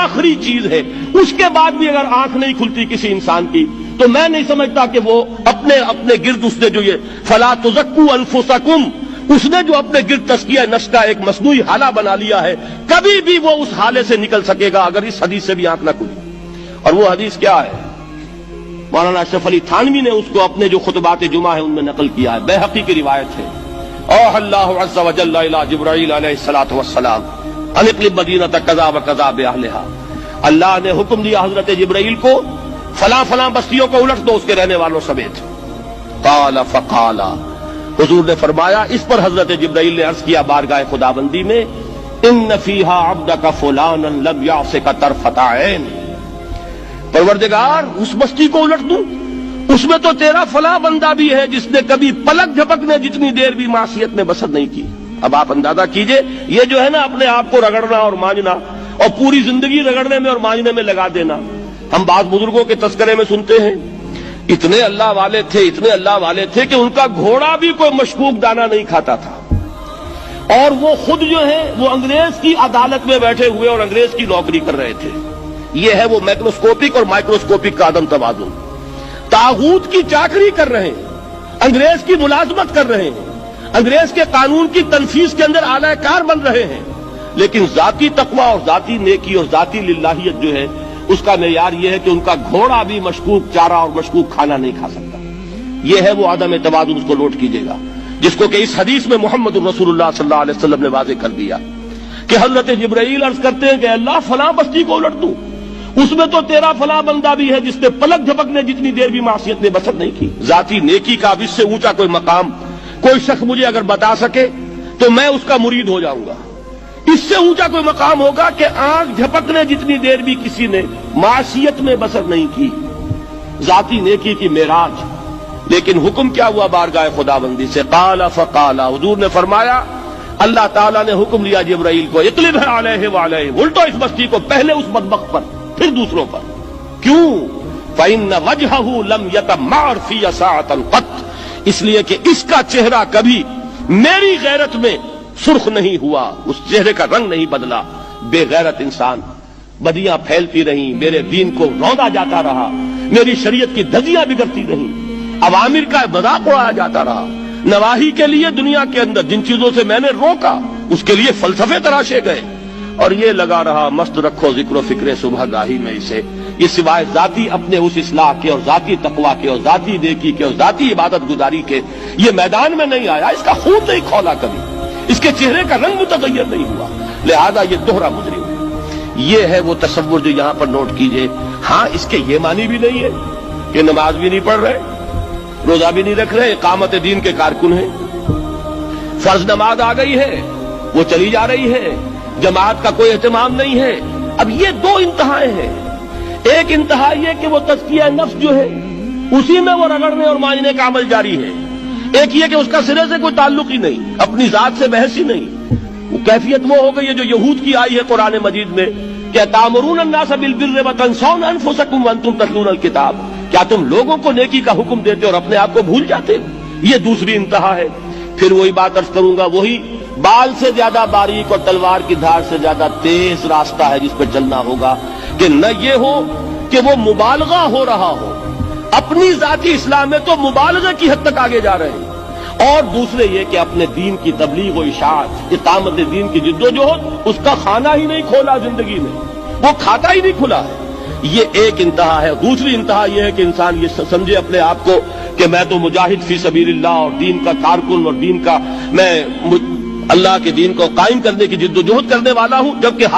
آخری چیز ہے، اس کے بعد بھی اگر آنکھ نہیں کھلتی کسی انسان کی تو میں نہیں سمجھتا کہ وہ اپنے گرد اس نے جو یہ فلا تزکوا انفسکم، اس نے جو اپنے گرد تزکیہ نفس کا ایک مصنوعی حالہ بنا لیا ہے، کبھی بھی وہ اس حالے سے نکل سکے گا اگر اس حدیث سے بھی آنکھ نہ کھلی۔ اور وہ حدیث کیا ہے؟ مولانا اشرف علی تھانوی نے اس کو اپنے جو خطبات جمعہ ہیں ان میں نقل کیا ہے، بیہقی کی روایت ہے۔ اوحى اللہ عز وجل الى جبرائیل علیہ الصلوۃ والسلام ان اقلب مدینۃ کذا وکذا باہلھا، اللہ نے حکم دیا حضرت جبرائیل کو فلاں فلاں بستیوں کو الٹ دو اس کے رہنے والوں سمیت۔ قال فقال، حضور نے فرمایا، اس پر حضرت جبرائیل نے عرض کیا بارگاہ خداوندی میں، ان فیہا عبدک فلانا لم یعصک طرفۃ عین، پروردگار اس بستی کو الٹ دوں، اس میں تو تیرا فلاں بندہ بھی ہے جس نے کبھی پلک جھپکنے جتنی دیر بھی معصیت میں بسر نہیں کی۔ اب آپ اندازہ کیجئے، یہ جو ہے نا اپنے آپ کو رگڑنا اور مانجنا اور پوری زندگی رگڑنے میں اور مانجنے میں لگا دینا، ہم بعض بزرگوں کے تذکرے میں سنتے ہیں اتنے اللہ والے تھے کہ ان کا گھوڑا بھی کوئی مشکوک دانہ نہیں کھاتا تھا، اور وہ خود جو ہے وہ انگریز کی عدالت میں بیٹھے ہوئے اور انگریز کی نوکری کر رہے تھے۔ یہ ہے وہ میکروسکوپک اور مائکروسکوپک کا عدم توازن، طاغوت کی چاکری کر رہے ہیں، انگریز کی ملازمت کر رہے ہیں، انگریز کے قانون کی تنفیذ کے اندر اعلی کار بن رہے ہیں، لیکن ذاتی تقوی اور ذاتی نیکی اور ذاتی للہیت جو ہے اس کا معیار یہ ہے کہ ان کا گھوڑا بھی مشکوک چارہ اور مشکوک کھانا نہیں کھا سکتا۔ یہ ہے وہ عدم توازن، اس کو نوٹ کیجئے گا، جس کو کہ اس حدیث میں محمد رسول اللہ صلی اللہ علیہ وسلم نے واضح کر دیا کہ حضرت جبرائیل عرض کرتے ہیں کہ اللہ فلاں بستی کو الٹ دوں، اس میں تو تیرا فلاں بندہ بھی ہے جس نے پلک جھپکنے جتنی دیر بھی معصیت نے بسر نہیں کی۔ ذاتی نیکی کا اب اس سے اونچا کوئی مقام کوئی شخص مجھے اگر بتا سکے تو میں اس کا مرید ہو جاؤں گا۔ اس سے اونچا کوئی مقام ہوگا کہ آنکھ جھپکنے جتنی دیر بھی کسی نے معصیت میں بسر نہیں کی، ذاتی نیکی کی معراج۔ لیکن حکم کیا ہوا بارگاہ خداوندی سے؟ قال فقال، حضور نے فرمایا، اللہ تعالیٰ نے حکم دیا جبرائیل کو، اقلب علیہ وعلیہ، الٹو اس بستی کو، پہلے اس بدبخت پر پھر دوسروں پر۔ کیوں؟ فإن وجهه لم يتمعر في ساعة قط، اس لیے کہ اس کا چہرہ کبھی میری غیرت میں سرخ نہیں ہوا، اس چہرے کا رنگ نہیں بدلا۔ بے غیرت انسان، بدیاں پھیلتی رہیں، میرے دین کو روندا جاتا رہا، میری شریعت کی دھجیاں بگڑتی رہیں، عوامر کا مذاق اڑایا جاتا رہا، نواہی کے لیے دنیا کے اندر جن چیزوں سے میں نے روکا اس کے لیے فلسفے تراشے گئے، اور یہ لگا رہا مست رکھو ذکر و فکر صبح گاہی میں اسے، یہ سوائے ذاتی اپنے اس اصلاح کے اور ذاتی تقوی کے اور ذاتی نیکی کے اور ذاتی عبادت گزاری کے یہ میدان میں نہیں آیا، اس کا خون نہیں کھولا کبھی، اس کے چہرے کا رنگ متغیر نہیں ہوا، لہذا یہ دوہرا مجرم ہے۔ یہ ہے وہ تصور جو یہاں پر نوٹ کیجئے۔ ہاں اس کے یہ معنی بھی نہیں ہے کہ نماز بھی نہیں پڑھ رہے، روزہ بھی نہیں رکھ رہے، اقامت دین کے کارکن ہیں، فرض نماز آ گئی ہے وہ چلی جا رہی ہے، جماعت کا کوئی اہتمام نہیں ہے۔ اب یہ دو انتہائیں ہیں، ایک انتہا یہ کہ وہ تزکیہ نفس جو ہے اسی میں وہ رگڑنے اور مانجنے کا عمل جاری ہے، ایک یہ کہ اس کا سرے سے کوئی تعلق ہی نہیں، اپنی ذات سے بحث ہی نہیں۔ وہ کیفیت وہ ہو گئی ہے جو یہود کی آئی ہے قرآن مجید میں کہ تامرون الناس بالبر وتنسون انفسکم وانتم تتلون الکتاب، کیا تم لوگوں کو نیکی کا حکم دیتے اور اپنے آپ کو بھول جاتے ہو؟ یہ دوسری انتہا ہے۔ پھر وہی بات عرض کروں گا، وہی بال سے زیادہ باریک اور تلوار کی دھار سے زیادہ تیز راستہ ہے جس پہ چلنا ہوگا کہ نہ یہ ہو کہ وہ مبالغہ ہو رہا ہو، اپنی ذاتی اصلاح میں تو مبالغہ کی حد تک آگے جا رہے ہیں، اور دوسرے یہ کہ اپنے دین کی تبلیغ و اشاعت، اقامت دین کی جد و جہد، اس کا کھانا ہی نہیں کھولا زندگی میں، وہ کھاتا ہی نہیں کھلا ہے۔ یہ ایک انتہا ہے۔ دوسری انتہا یہ ہے کہ انسان یہ سمجھے اپنے آپ کو کہ میں تو مجاہد فی سبیل اللہ اور دین کا کارکن اور دین کا میں اللہ کے دین کو قائم کرنے کی جد و جہد کرنے والا ہوں، جبکہ